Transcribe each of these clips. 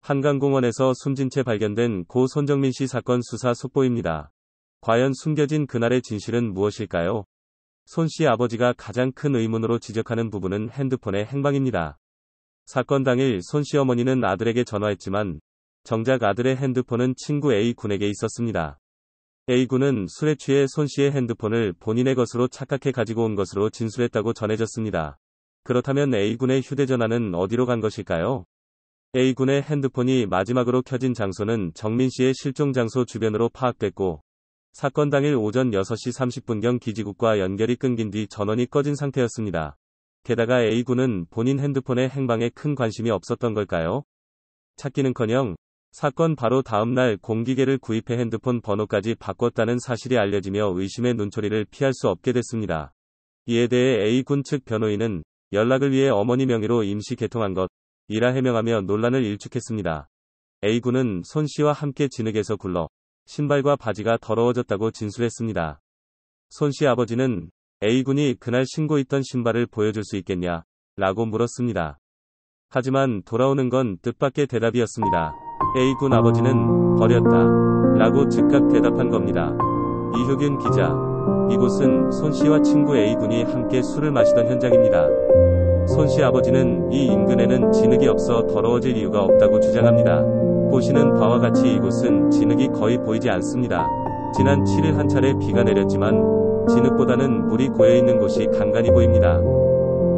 한강공원에서 숨진 채 발견된 고 손정민 씨 사건 수사 속보입니다. 과연 숨겨진 그날의 진실은 무엇일까요? 손 씨 아버지가 가장 큰 의문으로 지적하는 부분은 핸드폰의 행방입니다. 사건 당일 손 씨 어머니는 아들에게 전화했지만 정작 아들의 핸드폰은 친구 A군에게 있었습니다. A군은 술에 취해 손 씨의 핸드폰을 본인의 것으로 착각해 가지고 온 것으로 진술했다고 전해졌습니다. 그렇다면 A군의 휴대전화는 어디로 간 것일까요? A군의 핸드폰이 마지막으로 켜진 장소는 정민 씨의 실종 장소 주변으로 파악됐고, 사건 당일 오전 6시 30분경 기지국과 연결이 끊긴 뒤 전원이 꺼진 상태였습니다. 게다가 A군은 본인 핸드폰의 행방에 큰 관심이 없었던 걸까요? 찾기는커녕 사건 바로 다음 날 공기계를 구입해 핸드폰 번호까지 바꿨다는 사실이 알려지며 의심의 눈초리를 피할 수 없게 됐습니다. 이에 대해 A군 측 변호인은 연락을 위해 어머니 명의로 임시 개통한 것이라 해명하며 논란을 일축했습니다. A군은 손 씨와 함께 진흙에서 굴러 신발과 바지가 더러워졌다고 진술했습니다. 손 씨 아버지는 A군이 그날 신고했던 신발을 보여줄 수 있겠냐? 라고 물었습니다. 하지만 돌아오는 건 뜻밖의 대답이었습니다. A군 아버지는 버렸다. 라고 즉각 대답한 겁니다. 이효균 기자. 이곳은 손 씨와 친구 A군이 함께 술을 마시던 현장입니다. 손 씨 아버지는 이 인근에는 진흙이 없어 더러워질 이유가 없다고 주장합니다. 보시는 바와 같이 이곳은 진흙이 거의 보이지 않습니다. 지난 7일 한 차례 비가 내렸지만 진흙보다는 물이 고여있는 곳이 간간히 보입니다.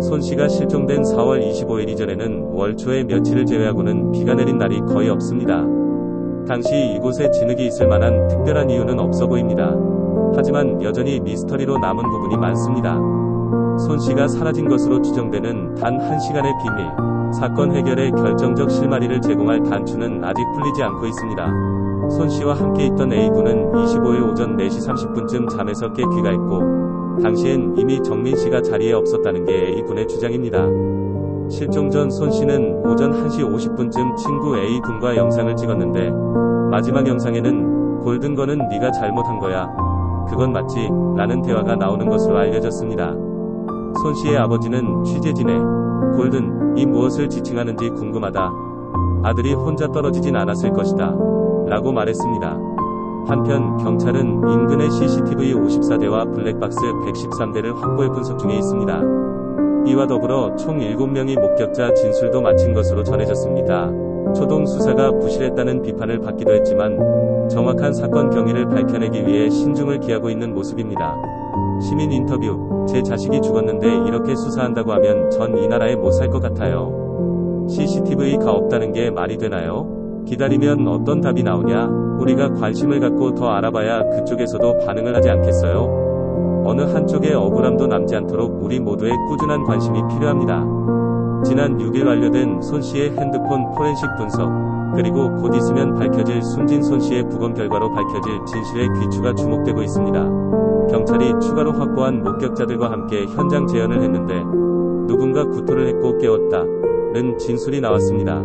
손 씨가 실종된 4월 25일 이전에는 월 초에 며칠을 제외하고는 비가 내린 날이 거의 없습니다. 당시 이곳에 진흙이 있을 만한 특별한 이유는 없어 보입니다. 하지만 여전히 미스터리로 남은 부분이 많습니다. 손 씨가 사라진 것으로 추정되는 단 1시간의 비밀, 사건 해결에 결정적 실마리를 제공할 단추는 아직 풀리지 않고 있습니다. 손 씨와 함께 있던 A군은 25일 오전 4시 30분쯤 잠에서 깨 귀가했고, 당시엔 이미 정민 씨가 자리에 없었다는 게 A군의 주장입니다. 실종 전 손 씨는 오전 1시 50분쯤 친구 A군과 영상을 찍었는데, 마지막 영상에는 골든 거는 네가 잘못한 거야. 그건 맞지? 라는 대화가 나오는 것으로 알려졌습니다. 손 씨의 아버지는 취재진에 골든, 이 무엇을 지칭하는지 궁금하다. 아들이 혼자 떨어지진 않았을 것이다. 라고 말했습니다. 한편 경찰은 인근의 CCTV 54대와 블랙박스 113대를 확보해 분석 중에 있습니다. 이와 더불어 총 7명의 목격자 진술도 마친 것으로 전해졌습니다. 초동 수사가 부실했다는 비판을 받기도 했지만 정확한 사건 경위를 밝혀내기 위해 신중을 기하고 있는 모습입니다. 시민 인터뷰. 제 자식이 죽었는데 이렇게 수사한다고 하면 전 이 나라에 못 살 것 같아요. CCTV가 없다는 게 말이 되나요? 기다리면 어떤 답이 나오냐? 우리가 관심을 갖고 더 알아봐야 그쪽에서도 반응을 하지 않겠어요? 어느 한쪽의 억울함도 남지 않도록 우리 모두의 꾸준한 관심이 필요합니다. 지난 6일 완료된 손 씨의 핸드폰 포렌식 분석, 그리고 곧 있으면 밝혀질 숨진 손 씨의 부검 결과로 밝혀질 진실의 귀추가 주목되고 있습니다. 경찰이 추가로 확보한 목격자들과 함께 현장 재현을 했는데 누군가 구토를 했고 깨웠다는 진술이 나왔습니다.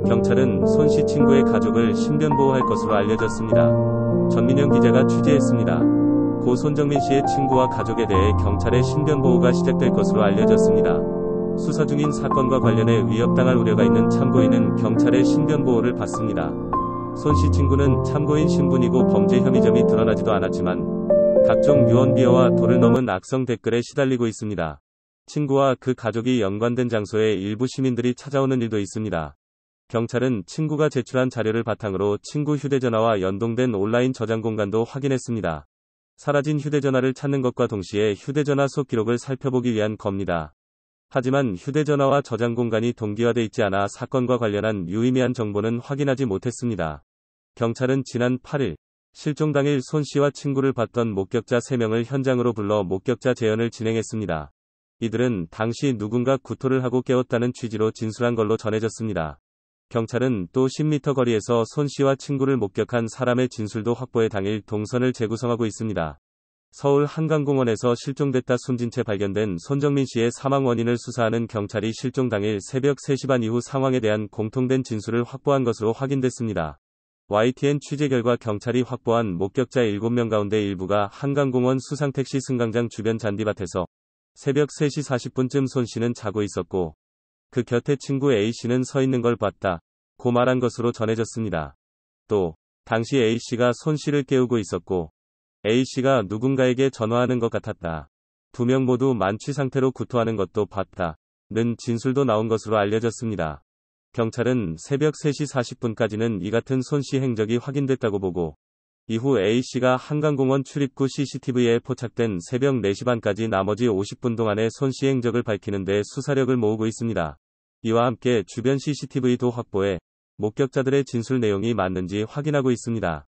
경찰은 손 씨 친구의 가족을 신변보호할 것으로 알려졌습니다. 전민영 기자가 취재했습니다. 고 손정민 씨의 친구와 가족에 대해 경찰의 신변보호가 시작될 것으로 알려졌습니다. 수사 중인 사건과 관련해 위협당할 우려가 있는 참고인은 경찰의 신변보호를 받습니다. 손 씨 친구는 참고인 신분이고 범죄 혐의점이 드러나지도 않았지만 각종 유언 비어와 도를 넘은 악성 댓글에 시달리고 있습니다. 친구와 그 가족이 연관된 장소에 일부 시민들이 찾아오는 일도 있습니다. 경찰은 친구가 제출한 자료를 바탕으로 친구 휴대전화와 연동된 온라인 저장 공간도 확인했습니다. 사라진 휴대전화를 찾는 것과 동시에 휴대전화 속 기록을 살펴보기 위한 겁니다. 하지만 휴대전화와 저장 공간이 동기화돼 있지 않아 사건과 관련한 유의미한 정보는 확인하지 못했습니다. 경찰은 지난 8일 실종 당일 손 씨와 친구를 봤던 목격자 3명을 현장으로 불러 목격자 재연을 진행했습니다. 이들은 당시 누군가 구토를 하고 깨웠다는 취지로 진술한 걸로 전해졌습니다. 경찰은 또 10m 거리에서 손 씨와 친구를 목격한 사람의 진술도 확보해 당일 동선을 재구성하고 있습니다. 서울 한강공원에서 실종됐다 숨진 채 발견된 손정민 씨의 사망 원인을 수사하는 경찰이 실종 당일 새벽 3시 반 이후 상황에 대한 공통된 진술을 확보한 것으로 확인됐습니다. YTN 취재 결과 경찰이 확보한 목격자 7명 가운데 일부가 한강공원 수상택시 승강장 주변 잔디밭에서 새벽 3시 40분쯤 손 씨는 자고 있었고 그 곁에 친구 A씨는 서 있는 걸 봤다 말한 것으로 전해졌습니다. 또 당시 A씨가 손씨를 깨우고 있었고 A씨가 누군가에게 전화하는 것 같았다. 두 명 모두 만취 상태로 구토하는 것도 봤다는 진술도 나온 것으로 알려졌습니다. 경찰은 새벽 3시 40분까지는 이 같은 손씨 행적이 확인됐다고 보고 이후 A씨가 한강공원 출입구 CCTV에 포착된 새벽 4시 반까지 나머지 50분 동안의 손씨 행적을 밝히는 데 수사력을 모으고 있습니다. 이와 함께 주변 CCTV도 확보해 목격자들의 진술 내용이 맞는지 확인하고 있습니다.